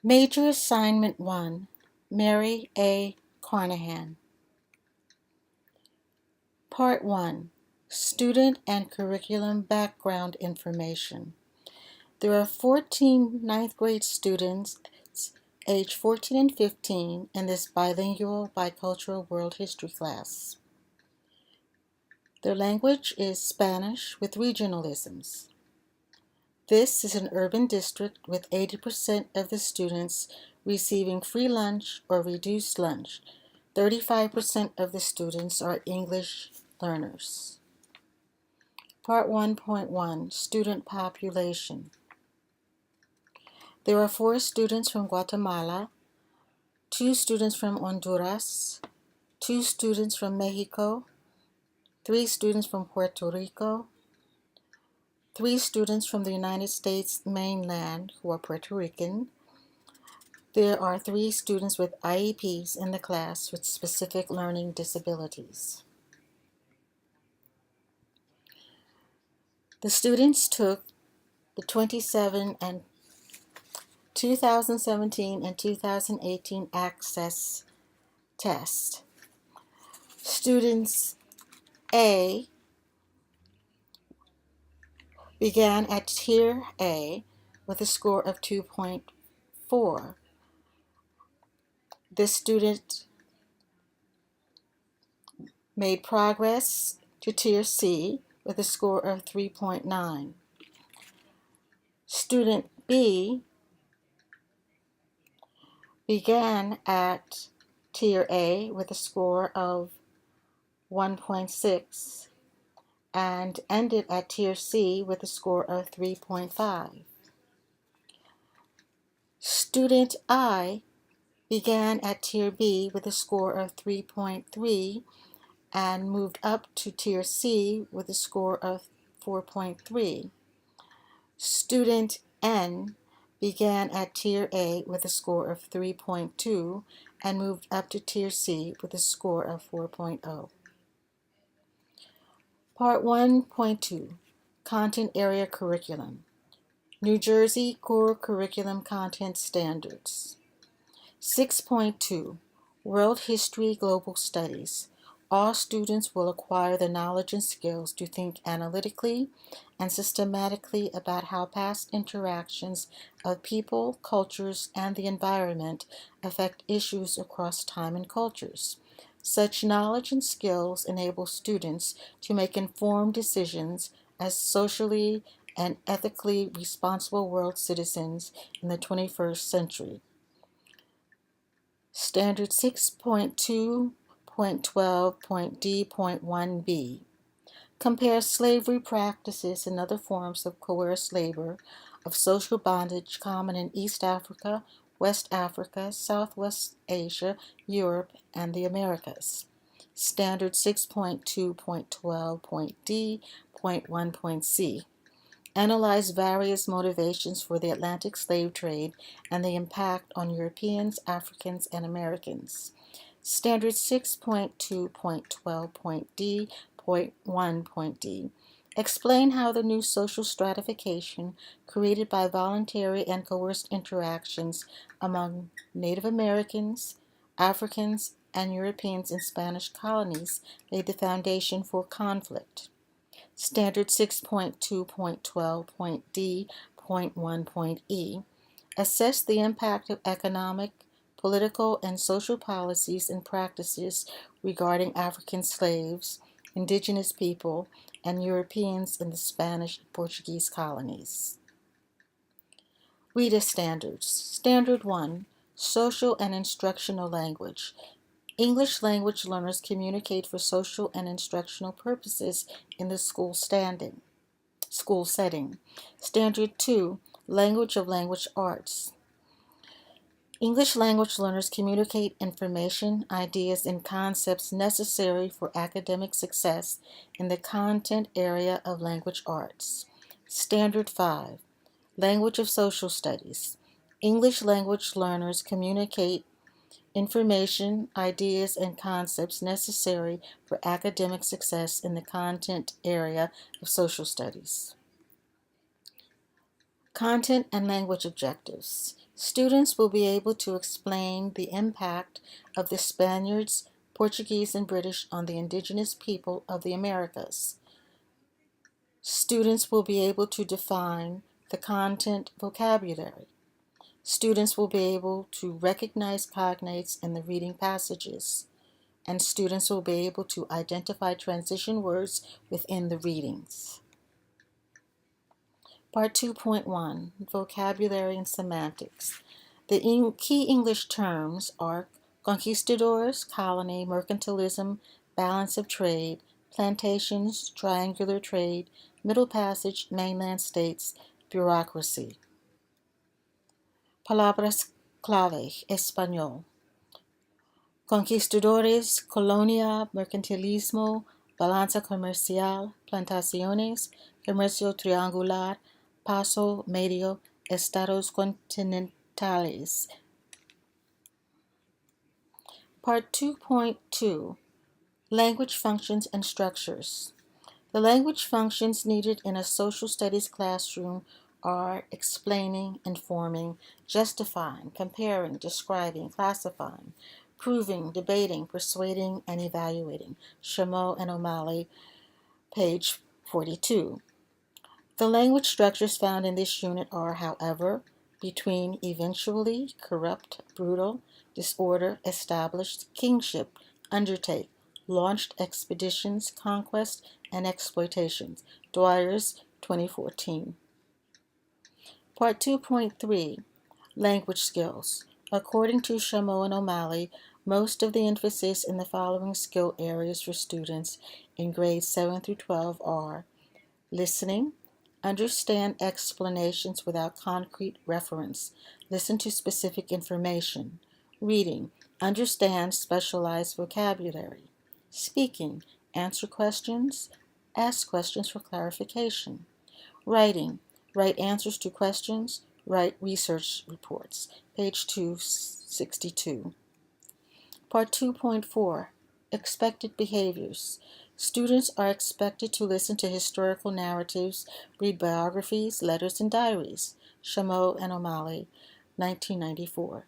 Major Assignment 1, Mary A. Carnahan. Part 1, Student and Curriculum Background Information. There are 14 ninth grade students aged 14 and 15 in this bilingual bicultural world history class. Their language is Spanish with regionalisms. This is an urban district with 80% of the students receiving free lunch or reduced lunch. 35% of the students are English learners. Part 1.1, Student Population. There are 4 students from Guatemala, 2 students from Honduras, 2 students from Mexico, 3 students from Puerto Rico, 3 students from the United States mainland who are Puerto Rican. There are 3 students with IEPs in the class with specific learning disabilities. The students took the 2017 and 2018 Access Test. Students A began at Tier A with a score of 2.4. This student made progress to Tier C with a score of 3.9. Student B began at Tier A with a score of 1.6 and ended at Tier C with a score of 3.5. Student I began at Tier B with a score of 3.3 and moved up to Tier C with a score of 4.3. Student N began at Tier A with a score of 3.2 and moved up to Tier C with a score of 4.0. Part 1.2, Content Area Curriculum. New Jersey Core Curriculum Content Standards. 6.2, World History Global Studies. All students will acquire the knowledge and skills to think analytically and systematically about how past interactions of people, cultures, and the environment affect issues across time and cultures. Such knowledge and skills enable students to make informed decisions as socially and ethically responsible world citizens in the 21st century. Standard 6.2.12.D.1b. Compare slavery practices and other forms of coerced labor, of social bondage common in East Africa, West Africa, Southwest Asia, Europe, and the Americas. Standard 6.2.12.D.1.c. Analyze various motivations for the Atlantic slave trade and the impact on Europeans, Africans, and Americans. Standard 6.2.12.D.1.d. Explain how the new social stratification created by voluntary and coerced interactions among Native Americans, Africans, and Europeans in Spanish colonies laid the foundation for conflict. Standard 6.2.12.D.1.e. Assess the impact of economic, political, and social policies and practices regarding African slaves, indigenous people, and Europeans in the Spanish and Portuguese colonies. Reader Standards. Standard 1, Social and Instructional Language. English language learners communicate for social and instructional purposes in the school setting. Standard 2, Language of Language Arts. English language learners communicate information, ideas, and concepts necessary for academic success in the content area of language arts. Standard 5, Language of Social Studies. English language learners communicate information, ideas, and concepts necessary for academic success in the content area of social studies. Content and language objectives. Students will be able to explain the impact of the Spaniards, Portuguese, and British on the indigenous people of the Americas. Students will be able to define the content vocabulary. Students will be able to recognize cognates in the reading passages, and students will be able to identify transition words within the readings. Part 2.1, Vocabulary and Semantics. The key English terms are conquistadors, colony, mercantilism, balance of trade, plantations, triangular trade, Middle Passage, mainland states, bureaucracy. Palabras clave, español. Conquistadores, colonia, mercantilismo, balanza comercial, plantaciones, comercio triangular, paso medio, estados continentales. Part 2.2, Language Functions and Structures. The language functions needed in a social studies classroom are explaining, informing, justifying, comparing, describing, classifying, proving, debating, persuading, and evaluating. Chameau and O'Malley, page 42. The language structures found in this unit are, however, between, eventually, corrupt, brutal, disorder, established, kingship, undertake, launched expeditions, conquest, and exploitations. Dwyer's, 2014. Part 2.3, Language Skills. According to Chameau and O'Malley, most of the emphasis in the following skill areas for students in grades 7 through 12 are listening, understand explanations without concrete reference, listen to specific information. Reading, understand specialized vocabulary. Speaking, answer questions, ask questions for clarification. Writing, write answers to questions, write research reports. Page 262. Part 2.4, Expected Behaviors. Students are expected to listen to historical narratives, read biographies, letters, and diaries. Chameau and O'Malley, 1994.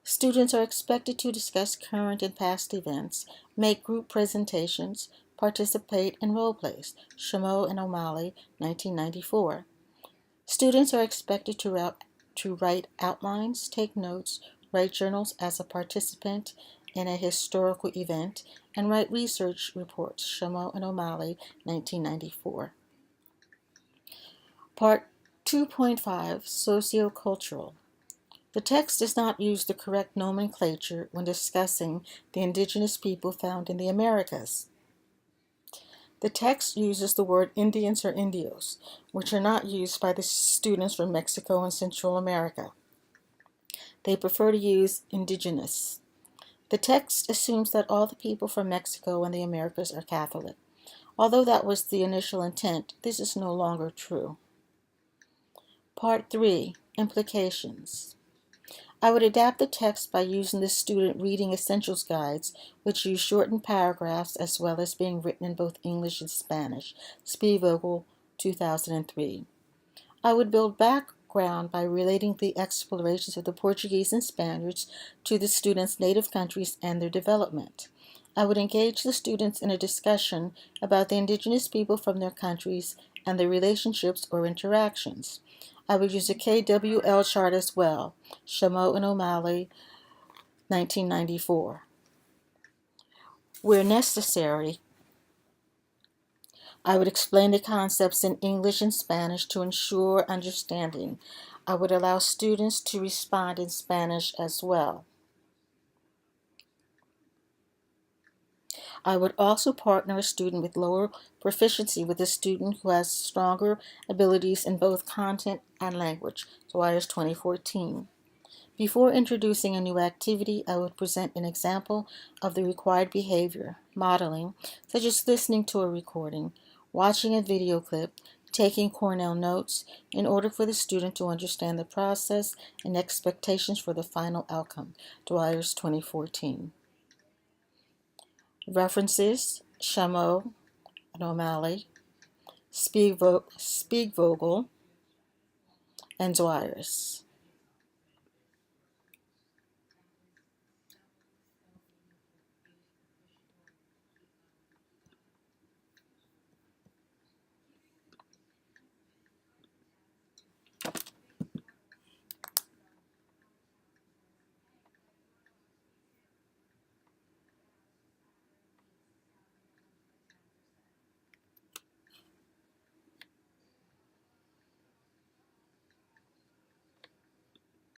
Students are expected to discuss current and past events, make group presentations, participate in role plays. Chameau and O'Malley, 1994. Students are expected to write outlines, take notes, write journals as a participant in a historical event, and write research reports. Chameau and O'Malley, 1994. Part 2.5, Sociocultural. The text does not use the correct nomenclature when discussing the indigenous people found in the Americas. The text uses the word Indians or Indios, which are not used by the students from Mexico and Central America. They prefer to use indigenous. The text assumes that all the people from Mexico and the Americas are Catholic. Although that was the initial intent, this is no longer true. Part 3, Implications. I would adapt the text by using the student reading essentials guides, which use shortened paragraphs as well as being written in both English and Spanish. Spiegel, 2003. I would build background by relating the explorations of the Portuguese and Spaniards to the students' native countries and their development. I would engage the students in a discussion about the indigenous people from their countries and their relationships or interactions. I would use a KWL chart as well. Chameau and O'Malley, 1994. Where necessary, I would explain the concepts in English and Spanish to ensure understanding. I would allow students to respond in Spanish as well. I would also partner a student with lower proficiency with a student who has stronger abilities in both content and language. Dwyer's, 2014. Before introducing a new activity, I would present an example of the required behavior, modeling, such as listening to a recording, watching a video clip, taking Cornell notes, in order for the student to understand the process and expectations for the final outcome. Dwyer's, 2014. References: Chameau and O'Malley, Spiegvogel, and Dwyer's.